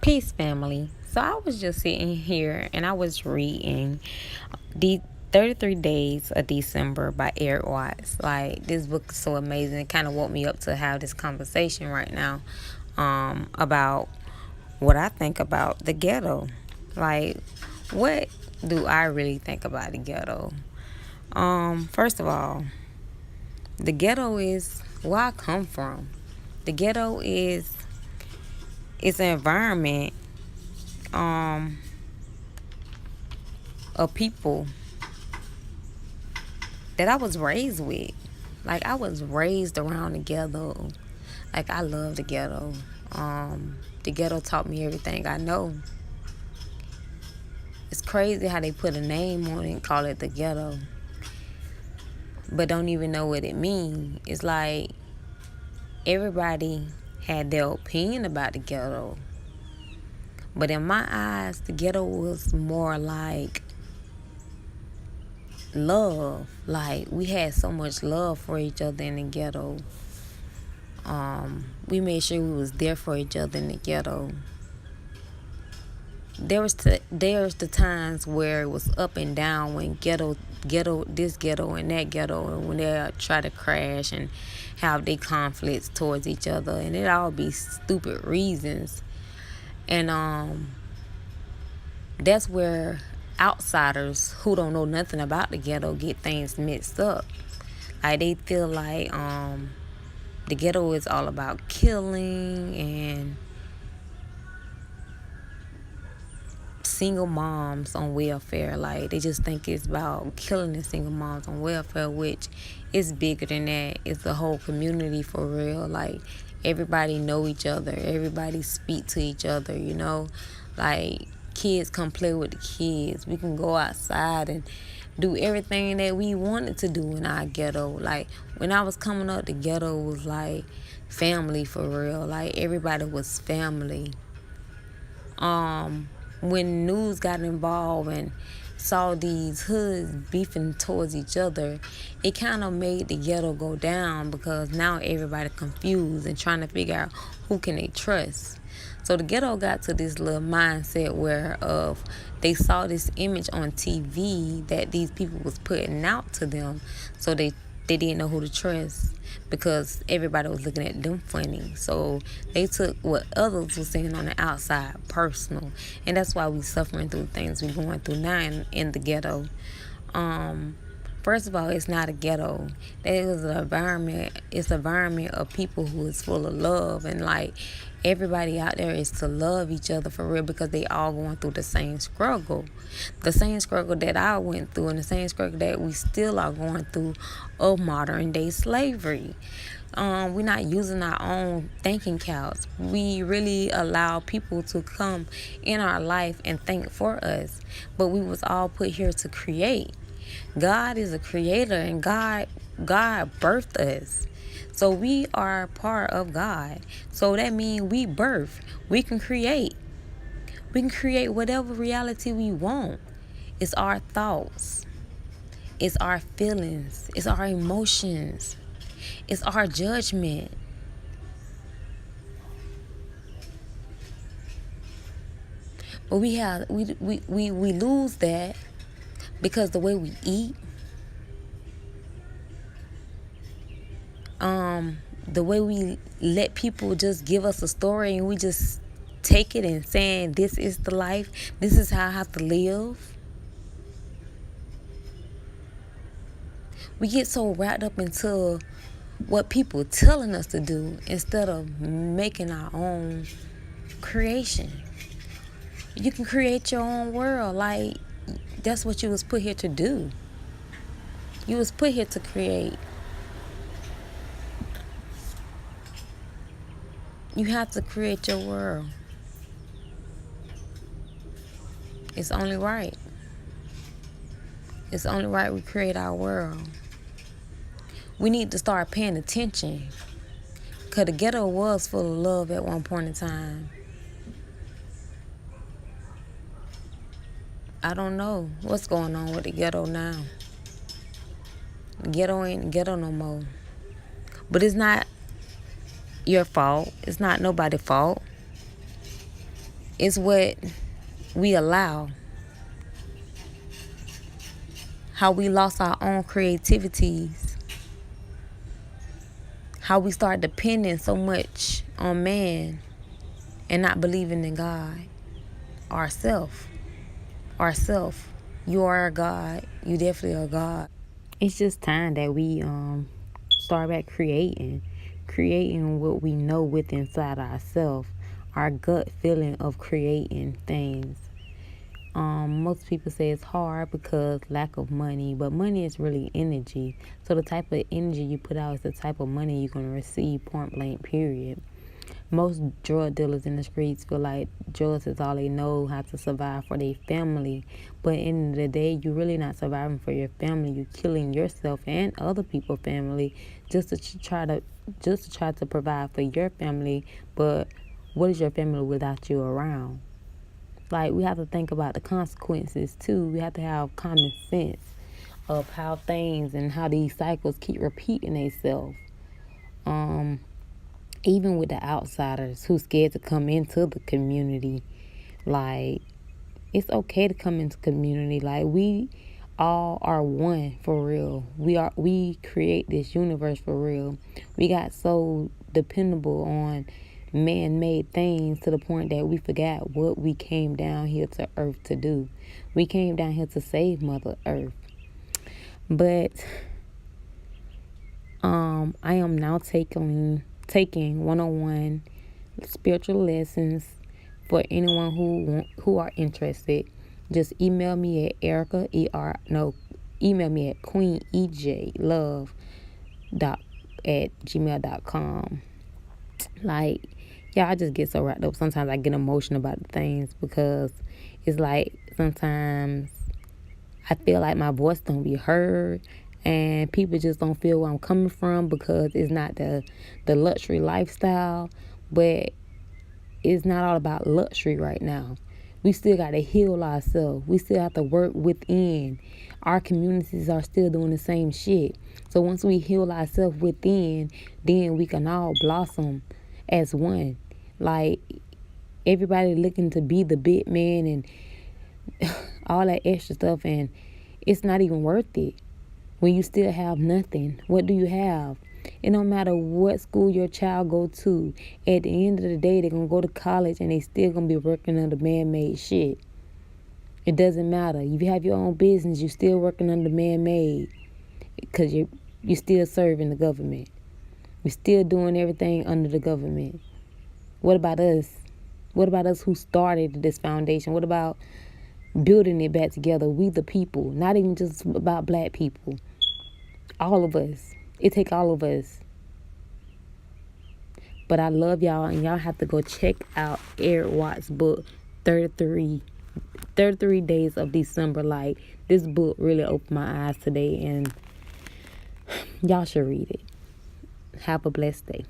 Peace, family. So I was just sitting here and I was reading the 33 Days of December by Eric Watts. Like, this book is so amazing. It kind of woke me up to have this conversation right now about what I think about the ghetto. Like, what do I really think about the ghetto? First of all, the ghetto is where I come from. The ghetto is it's an environment um of people that I was raised with. Like, I was raised around the ghetto. Like, I love the ghetto. The ghetto taught me everything I know. It's crazy how they put a name on it and call it the ghetto, but don't even know what it means. It's like everybody had their opinion about the ghetto, but in my eyes, the ghetto was more like love. Like, we had so much love for each other in the ghetto. We made sure we was there for each other in the ghetto. There's the times where it was up and down, when this ghetto and that ghetto, and when they try to crash and have their conflicts towards each other, and it all be stupid reasons. And that's where outsiders who don't know nothing about the ghetto get things mixed up. Like, they feel like the ghetto is all about killing and single moms on welfare. Like, they just think it's about killing the single moms on welfare, which is bigger than that. It's the whole community for real. Like, everybody know each other. Everybody speak to each other, you know? Like, kids come play with the kids. We can go outside and do everything that we wanted to do in our ghetto. Like, when I was coming up, the ghetto was like family for real. Like, everybody was family. When news got involved and saw these hoods beefing towards each other, it kind of made the ghetto go down, because now everybody confused and trying to figure out who can they trust. So the ghetto got to this little mindset where they saw this image on TV that these people was putting out to them, so they didn't know who to trust, because everybody was looking at them funny. So they took what others were saying on the outside personal. And that's why we suffering through things we're going through now in the ghetto. First of all, it's not a ghetto. That is an environment. It's an environment of people who is full of love. And like, everybody out there is to love each other for real, because they all going through the same struggle. The same struggle that I went through, and the same struggle that we still are going through, of modern day slavery. We're not using our own thinking caps. We really allow people to come in our life and think for us. But we was all put here to create. God is a creator, and God birthed us. So we are part of God. So that means we birth. We can create. We can create whatever reality we want. It's our thoughts. It's our feelings. It's our emotions. It's our judgment. But we lose that, because the way we eat, the way we let people just give us a story, and we just take it and saying, this is the life, this is how I have to live. We get so wrapped up into what people telling us to do, instead of making our own creation. You can create your own world. Like, that's what you was put here to do. You was put here to create. You have to create your world. It's only right. It's only right we create our world. We need to start paying attention, because the ghetto was full of love at one point in time. I don't know what's going on with the ghetto now. The ghetto ain't ghetto no more. But it's not your fault. It's not nobody's fault. It's what we allow. How we lost our own creativities. How we start depending so much on man and not believing in God. Ourself. Ourself. You are a God. You definitely are God. It's just time that we start back creating what we know within inside ourselves, our gut feeling of creating things. Most people say it's hard because lack of money, but money is really energy. So the type of energy you put out is the type of money you're gonna receive. Point blank. Period. Most drug dealers in the streets feel like drugs is all they know how to survive for their family. But in the end of the day, you're really not surviving for your family. You're killing yourself and other people's family just to try to provide for your family. But what is your family without you around? Like, we have to think about the consequences too. We have to have common sense of how things and how these cycles keep repeating themselves. Even with the outsiders who scared to come into the community, like, it's okay to come into community. Like, we all are one for real. We create this universe for real. We got so dependable on man-made things to the point that we forgot what we came down here to earth to do. We came down here to save Mother Earth. But I am now taking one-on-one spiritual lessons for anyone who are interested. Just email me at email me at queenejlove@gmail.com. Like, yeah, I just get so wrapped up. Sometimes I get emotional about the things because it's like sometimes I feel like my voice don't be heard and people just don't feel where I'm coming from because it's not the luxury lifestyle. But it's not all about luxury right now. We still got to heal ourselves. We still have to work within. Our communities are still doing the same shit. So once we heal ourselves within, then we can all blossom as one. Like, everybody looking to be the big man and all that extra stuff, and it's not even worth it when you still have nothing. What do you have? It don't matter what school your child go to. At the end of the day, they're going to go to college and they still going to be working under man-made shit. It doesn't matter. If you have your own business, you're still working under man-made because you're still serving the government. You're still doing everything under the government. What about us? What about us who started this foundation? What about building it back together? We the people. Not even just about black people. All of us. It take all of us. But I love y'all, and y'all have to go check out Eric Watts' book, 33 Days of December. Like, this book really opened my eyes today, and y'all should read it. Have a blessed day.